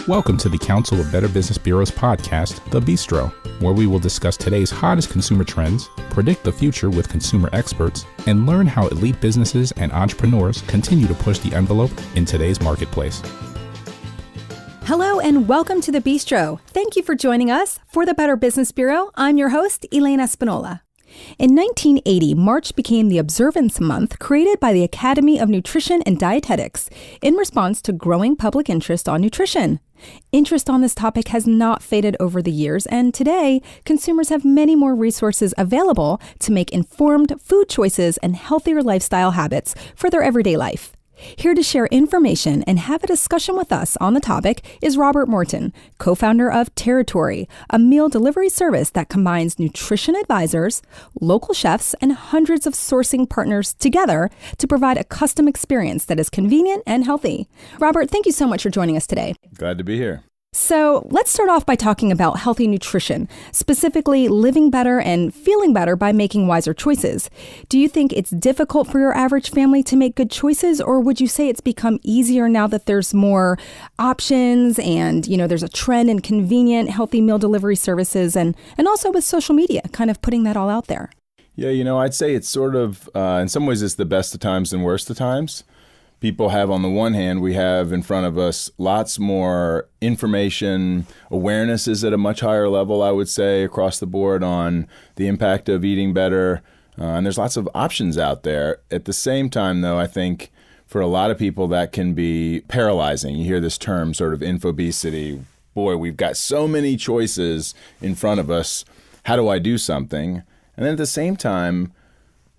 Welcome to the Council of Better Business Bureau's podcast, The Bistro, where we will discuss today's hottest consumer trends, predict the future with consumer experts, and learn how elite businesses and entrepreneurs continue to push the envelope in today's marketplace. Hello and welcome to The Bistro. Thank you for joining us. For the Better Business Bureau, I'm your host, Elaine Espinola. In 1980, March became the observance month created by the Academy of Nutrition and Dietetics in response to growing public interest on nutrition. Interest on this topic has not faded over the years, and today, consumers have many more resources available to make informed food choices and healthier lifestyle habits for their everyday life. Here to share information and have a discussion with us on the topic is Robert Morton, co-founder of Territory, a meal delivery service that combines nutrition advisors, local chefs, and hundreds of sourcing partners together to provide a custom experience that is convenient and healthy. Robert, thank you so much for joining us today. Glad to be here. So let's start off by talking about healthy nutrition, specifically living better and feeling better by making wiser choices. Do you think it's difficult for your average family to make good choices, or would you say it's become easier now that there's more options and, there's a trend in convenient, healthy meal delivery services and also with social media, kind of putting that all out there? Yeah, I'd say it's sort of, in some ways, it's the best of times and worst of times. People have, on the one hand, we have in front of us lots more information. Awareness is at a much higher level, I would say, across the board on the impact of eating better. And there's lots of options out there. At the same time, though, I think for a lot of people that can be paralyzing. You hear this term sort of infobesity. Boy, we've got so many choices in front of us. How do I do something? And then at the same time,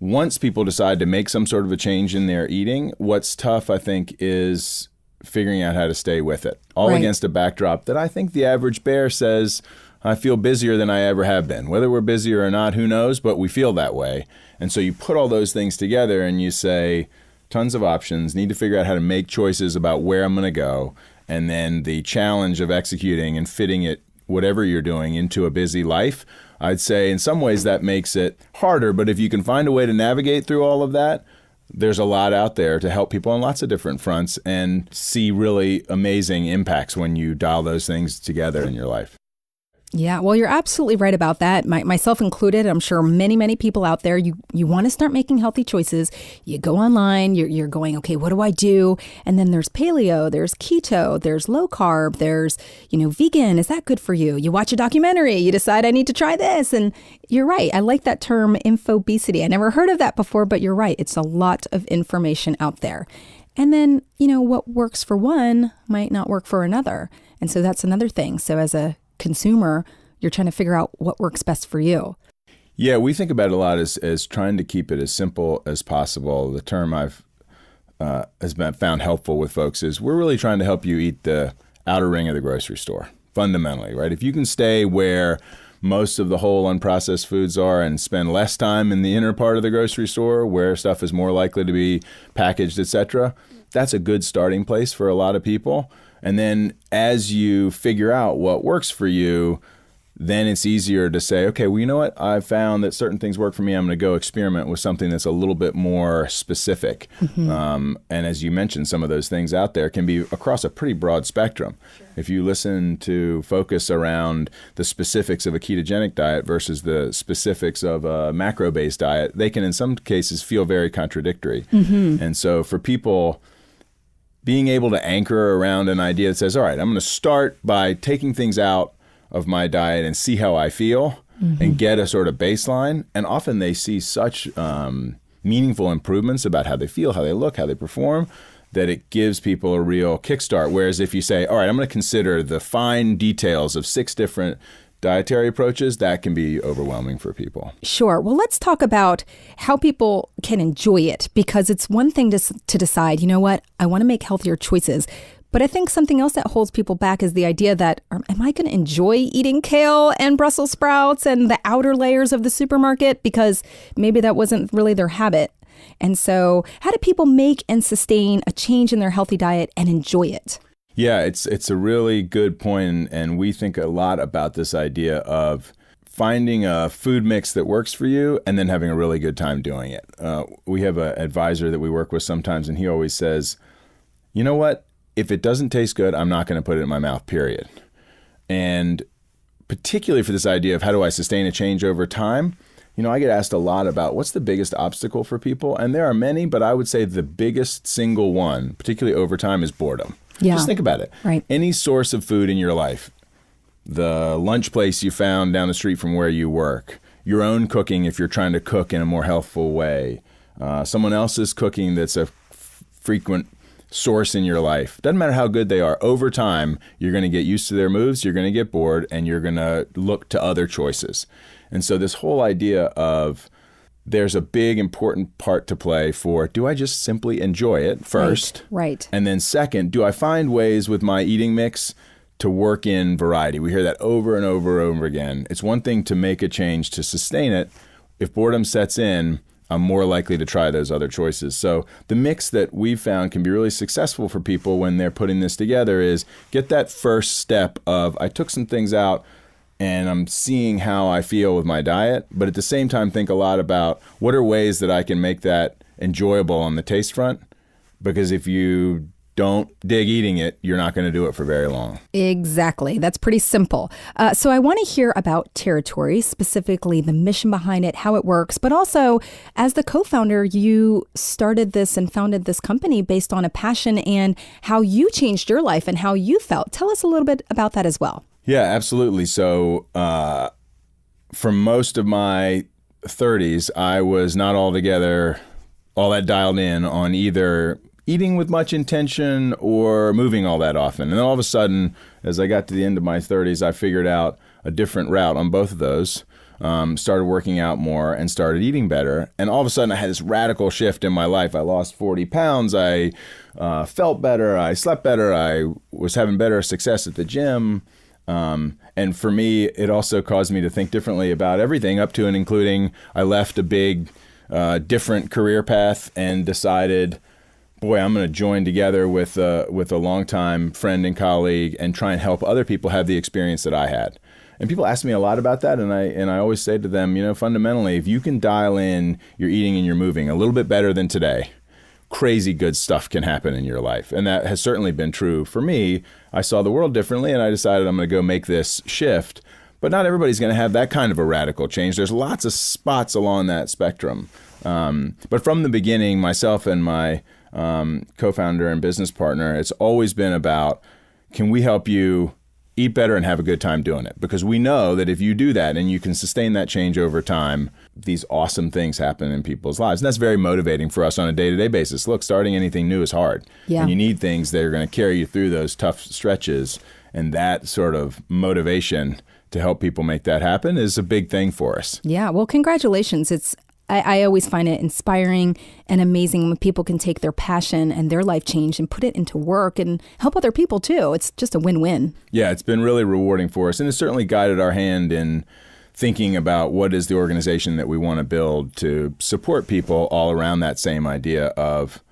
once people decide to make some sort of a change in their eating, what's tough, I think, is figuring out how to stay with it. All right. Against a backdrop that I think the average bear says, I feel busier than I ever have been. Whether we're busier or not, who knows, but we feel that way. And so you put all those things together and you say, tons of options, need to figure out how to make choices about where I'm going to go. And then the challenge of executing and fitting it, whatever you're doing, into a busy life. I'd say in some ways that makes it harder, but if you can find a way to navigate through all of that, there's a lot out there to help people on lots of different fronts and see really amazing impacts when you dial those things together in your life. Yeah, well, you're absolutely right about that. Myself included. I'm sure many people out there, you want to start making healthy choices. You go online, you're going, okay, what do I do? And then there's paleo, there's keto, there's low carb, there's, vegan. Is that good for you? You watch a documentary, you decide I need to try this. And you're right. I like that term infobesity. I never heard of that before, but you're right. It's a lot of information out there. And then, what works for one might not work for another. And so that's another thing. So as a consumer, you're trying to figure out what works best for you. Yeah, we think about it a lot as trying to keep it as simple as possible. The term I've has been found helpful with folks is we're really trying to help you eat the outer ring of the grocery store, fundamentally, right? If you can stay where most of the whole unprocessed foods are and spend less time in the inner part of the grocery store where stuff is more likely to be packaged, et cetera, that's a good starting place for a lot of people. And then as you figure out what works for you, then it's easier to say, okay, well, you know what? I've found that certain things work for me. I'm going to go experiment with something that's a little bit more specific. Mm-hmm. And as you mentioned, some of those things out there can be across a pretty broad spectrum. Sure. If you listen to focus around the specifics of a ketogenic diet versus the specifics of a macro-based diet, they can in some cases feel very contradictory. Mm-hmm. And so for people, being able to anchor around an idea that says, all right, I'm going to start by taking things out of my diet and see how I feel and get a sort of baseline. And often they see such meaningful improvements about how they feel, how they look, how they perform, that it gives people a real kickstart. Whereas if you say, all right, I'm going to consider the fine details of 6 different dietary approaches, that can be overwhelming for people. Sure. Well, let's talk about how people can enjoy it, because it's one thing to decide, you know what, I want to make healthier choices. But I think something else that holds people back is the idea that, am I going to enjoy eating kale and Brussels sprouts and the outer layers of the supermarket? Because maybe that wasn't really their habit. And so how do people make and sustain a change in their healthy diet and enjoy it? Yeah, it's a really good point, and we think a lot about this idea of finding a food mix that works for you and then having a really good time doing it. We have an advisor that we work with sometimes, and he always says, you know what? if it doesn't taste good, I'm not going to put it in my mouth, period. And particularly for this idea of how do I sustain a change over time, I get asked a lot about what's the biggest obstacle for people. And there are many, but I would say the biggest single one, particularly over time, is boredom. Yeah. Just think about it. Right. Any source of food in your life, the lunch place you found down the street from where you work, your own cooking if you're trying to cook in a more healthful way, someone else's cooking that's a frequent source in your life. Doesn't matter how good they are. Over time, you're going to get used to their moves, you're going to get bored, and you're going to look to other choices. And so this whole idea of there's a big important part to play for, do I just simply enjoy it first? Right. And then second, do I find ways with my eating mix to work in variety? We hear that over and over and over again. It's one thing to make a change to sustain it. If boredom sets in, I'm more likely to try those other choices. So the mix that we've found can be really successful for people when they're putting this together is get that first step of, I took some things out and I'm seeing how I feel with my diet, but at the same time think a lot about what are ways that I can make that enjoyable on the taste front, because if you don't dig eating it, you're not going to do it for very long. Exactly. That's pretty simple. So I want to hear about Territory, specifically the mission behind it, how it works, but also as the co-founder, you started this and founded this company based on a passion and how you changed your life and how you felt. Tell us a little bit about that as well. Yeah, absolutely. So for most of my 30s, I was not altogether all that dialed in on either eating with much intention or moving all that often. And then all of a sudden, as I got to the end of my 30s, I figured out a different route on both of those, started working out more and started eating better. And all of a sudden, I had this radical shift in my life. I lost 40 pounds. I felt better. I slept better. I was having better success at the gym. And for me, it also caused me to think differently about everything up to and including I left a big, different career path and decided, boy, I'm going to join together with a longtime friend and colleague and try and help other people have the experience that I had. And people ask me a lot about that, and I always say to them, fundamentally, if you can dial in your eating and your moving a little bit better than today, crazy good stuff can happen in your life. And that has certainly been true for me. I saw the world differently, and I decided I'm going to go make this shift. But not everybody's going to have that kind of a radical change. There's lots of spots along that spectrum. But from the beginning, myself and my co-founder and business partner, it's always been about, can we help you eat better and have a good time doing it? Because we know that if you do that and you can sustain that change over time, these awesome things happen in people's lives. And that's very motivating for us on a day-to-day basis. Look, starting anything new is hard. Yeah. And you need things that are going to carry you through those tough stretches. And that sort of motivation to help people make that happen is a big thing for us. Yeah. Well, congratulations. I always find it inspiring and amazing when people can take their passion and their life change and put it into work and help other people too. It's just a win-win. Yeah, it's been really rewarding for us. And it's certainly guided our hand in thinking about what is the organization that we want to build to support people all around that same idea of,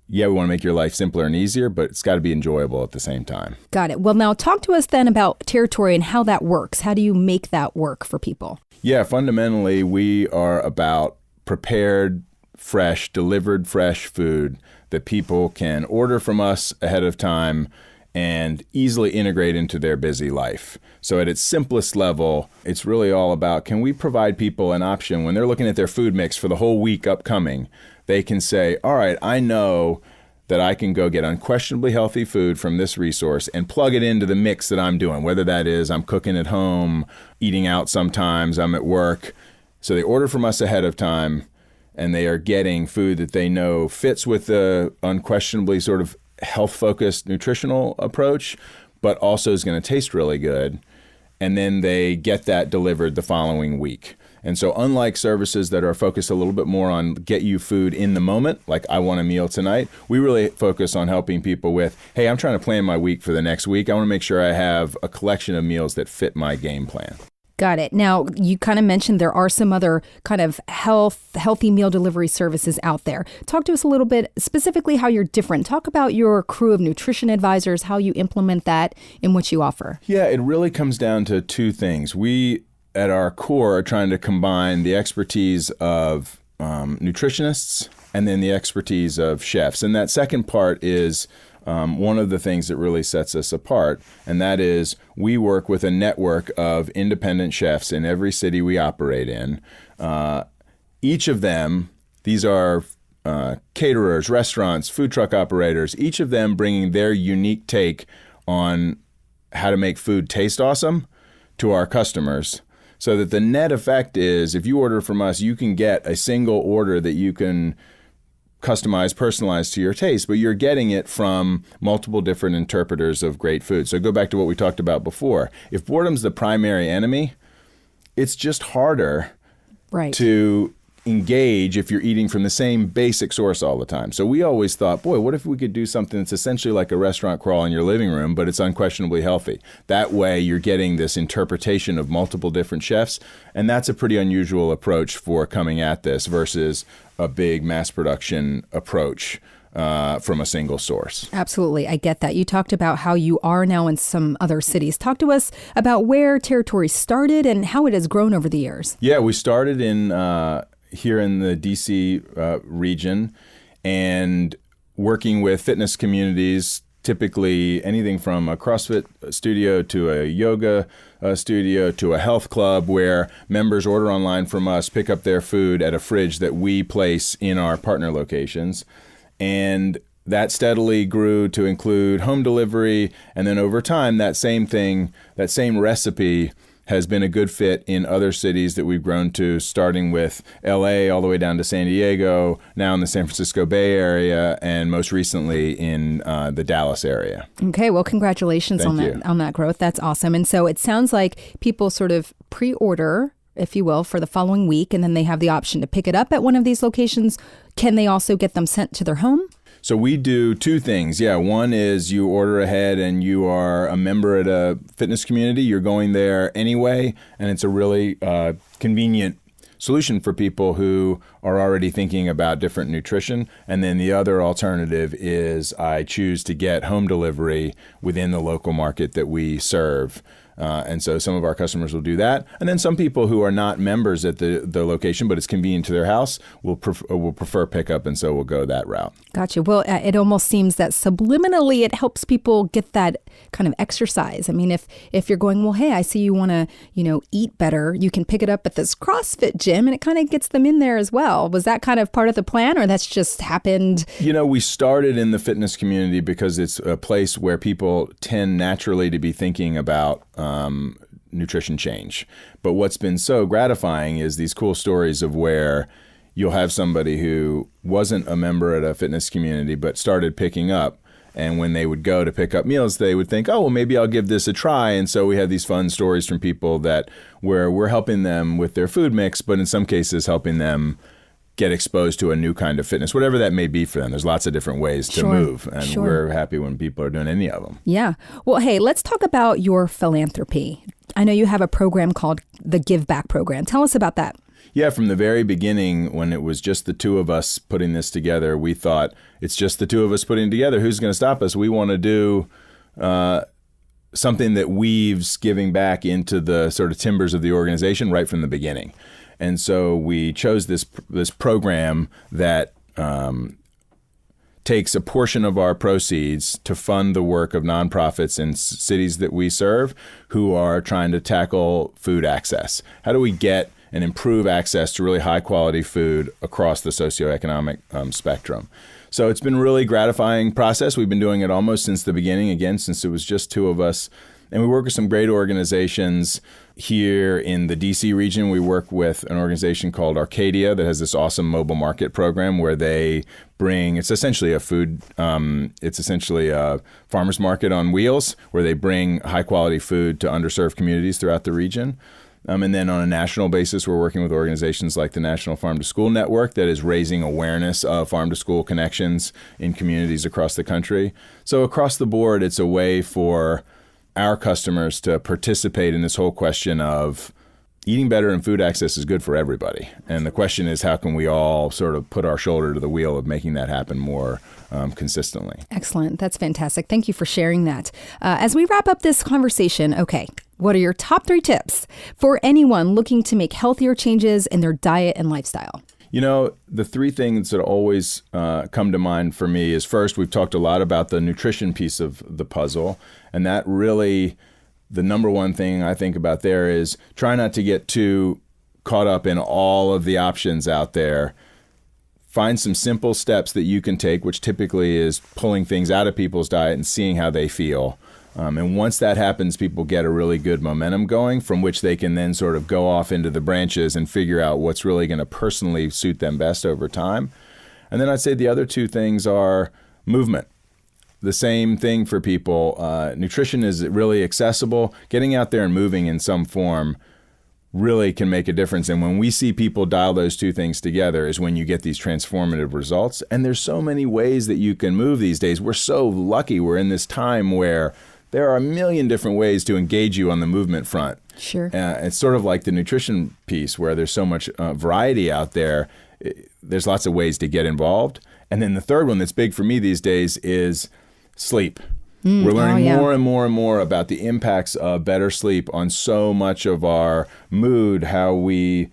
yeah, we want to make your life simpler and easier, but it's got to be enjoyable at the same time. Got it. Well, now talk to us then about Territory and how that works. How do you make that work for people? Yeah, fundamentally, we are about prepared, fresh, delivered fresh food that people can order from us ahead of time and easily integrate into their busy life. So at its simplest level, it's really all about, can we provide people an option when they're looking at their food mix for the whole week upcoming? They can say, all right, I know that I can go get unquestionably healthy food from this resource and plug it into the mix that I'm doing, whether that is I'm cooking at home, eating out sometimes, I'm at work. So they order from us ahead of time, and they are getting food that they know fits with the unquestionably sort of health-focused nutritional approach, but also is going to taste really good. And then they get that delivered the following week. And so unlike services that are focused a little bit more on get you food in the moment, like I want a meal tonight, we really focus on helping people with, hey, I'm trying to plan my week for the next week. I want to make sure I have a collection of meals that fit my game plan. Got it. Now, you kind of mentioned there are some other kind of healthy meal delivery services out there. Talk to us a little bit specifically how you're different. Talk about your crew of nutrition advisors, how you implement that in what you offer. Yeah, it really comes down to two things. We, at our core, are trying to combine the expertise of nutritionists and then the expertise of chefs. And that second part is one of the things that really sets us apart, and that is we work with a network of independent chefs in every city we operate in. Each of them, these are caterers, restaurants, food truck operators, each of them bringing their unique take on how to make food taste awesome to our customers, so that the net effect is if you order from us, you can get a single order that you can customize, personalize to your taste, but you're getting it from multiple different interpreters of great food. So go back to what we talked about before. If boredom's the primary enemy, it's just harder to engage if you're eating from the same basic source all the time. So we always thought, boy, what if we could do something that's essentially like a restaurant crawl in your living room, but it's unquestionably healthy. That way you're getting this interpretation of multiple different chefs, and that's a pretty unusual approach for coming at this versus a big mass production approach from a single source. Absolutely. I get that. You talked about how you are now in some other cities. Talk to us about where Territory started and how it has grown over the years. Yeah, we started in here in the DC region and working with fitness communities, typically anything from a CrossFit studio to a yoga studio to a health club, where members order online from us, pick up their food at a fridge that we place in our partner locations. And that steadily grew to include home delivery. And then over time, that same recipe has been a good fit in other cities that we've grown to, starting with LA all the way down to San Diego, now in the San Francisco Bay Area, and most recently in the Dallas area. Okay, well, congratulations on that growth. That's awesome. And so it sounds like people sort of pre-order, if you will, for the following week, and then they have the option to pick it up at one of these locations. Can they also get them sent to their home? So we do two things. Yeah, one is you order ahead and you are a member at a fitness community. You're going there anyway, and it's a really convenient solution for people who are already thinking about different nutrition. And then the other alternative is I choose to get home delivery within the local market that we serve. And so some of our customers will do that. And then some people who are not members at the location, but it's convenient to their house, will prefer pickup, and so will go that route. Gotcha. Well, it almost seems that subliminally it helps people get that kind of exercise. I mean, if you're going, well, hey, I see you want to, eat better, you can pick it up at this CrossFit gym, and it kind of gets them in there as well. Was that kind of part of the plan, or that's just happened? We started in the fitness community because it's a place where people tend naturally to be thinking about nutrition change. But what's been so gratifying is these cool stories of where you'll have somebody who wasn't a member at a fitness community but started picking up, and when they would go to pick up meals, they would think, oh, well, maybe I'll give this a try. And so we have these fun stories from people where we're helping them with their food mix, but in some cases helping them get exposed to a new kind of fitness, whatever that may be for them. There's lots of different ways to move, and we're happy when people are doing any of them. Yeah. Well, hey, let's talk about your philanthropy. I know you have a program called the Give Back Program. Tell us about that. Yeah, from the very beginning, when it was just the two of us putting this together, we thought, it's just the two of us putting it together. Who's going to stop us? We want to do something that weaves giving back into the sort of timbers of the organization right from the beginning. And so we chose this program that takes a portion of our proceeds to fund the work of nonprofits in cities that we serve who are trying to tackle food access. How do we get and improve access to really high quality food across the socioeconomic spectrum? So it's been a really gratifying process. We've been doing it almost since the beginning, again, since it was just two of us. And we work with some great organizations here in the DC region. We work with an organization called Arcadia that has this awesome mobile market program where they bring, it's essentially a farmer's market on wheels, where they bring high quality food to underserved communities throughout the region. And then on a national basis, we're working with organizations like the National Farm to School Network that is raising awareness of farm to school connections in communities across the country. So across the board, it's a way for our customers to participate in this whole question of eating better and food access is good for everybody. And the question is, how can we all sort of put our shoulder to the wheel of making that happen more consistently? Excellent. That's fantastic. Thank you for sharing that. As we wrap up this conversation, okay, what are your top 3 tips for anyone looking to make healthier changes in their diet and lifestyle? The three things that always come to mind for me is, first, we've talked a lot about the nutrition piece of the puzzle, and that really, the number one thing I think about there is try not to get too caught up in all of the options out there. Find some simple steps that you can take, which typically is pulling things out of people's diet and seeing how they feel. And once that happens, people get a really good momentum going from which they can then sort of go off into the branches and figure out what's really going to personally suit them best over time. And then I'd say the other two things are movement. The same thing for people. Nutrition is really accessible. Getting out there and moving in some form really can make a difference. And when we see people dial those two things together is when you get these transformative results. And there's so many ways that you can move these days. We're so lucky we're in this time where there are a million different ways to engage you on the movement front. Sure. It's sort of like the nutrition piece where there's so much variety out there. There's lots of ways to get involved. And then the third one that's big for me these days is sleep. We're learning more and more and more about the impacts of better sleep on so much of our mood, how we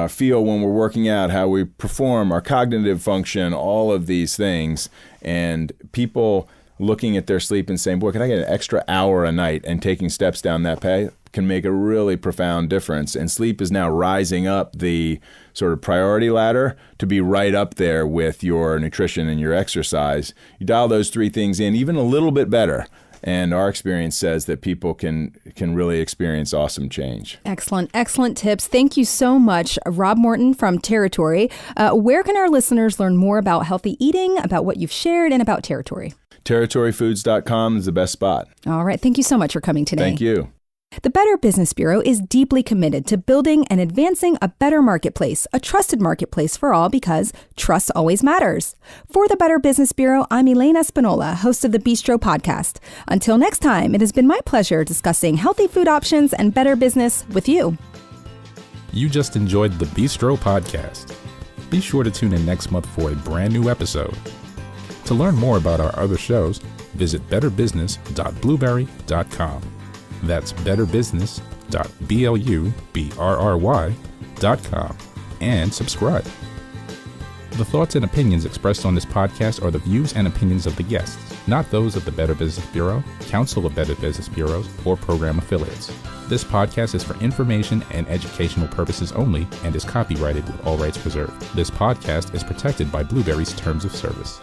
feel when we're working out, how we perform, our cognitive function, all of these things. And people looking at their sleep and saying, boy, can I get an extra hour a night, and taking steps down that path can make a really profound difference. And sleep is now rising up the sort of priority ladder to be right up there with your nutrition and your exercise. You dial those three things in even a little bit better, and our experience says that people can really experience awesome change. Excellent tips. Thank you so much, Rob Morton from Territory. Where can our listeners learn more about healthy eating, about what you've shared, and about Territory? Territoryfoods.com is the best spot. All right. Thank you so much for coming today. Thank you. The Better Business Bureau is deeply committed to building and advancing a better marketplace, a trusted marketplace for all, because trust always matters. For the Better Business Bureau, I'm Elaine Espinola, host of the Bistro podcast. Until next time, it has been my pleasure discussing healthy food options and better business with you. You just enjoyed the Bistro podcast. Be sure to tune in next month for a brand new episode. To learn more about our other shows, visit betterbusiness.blueberry.com. That's betterbusiness.blueberry.com and subscribe. The thoughts and opinions expressed on this podcast are the views and opinions of the guests, not those of the Better Business Bureau, Council of Better Business Bureaus, or program affiliates. This podcast is for information and educational purposes only and is copyrighted with all rights reserved. This podcast is protected by Blueberry's Terms of Service.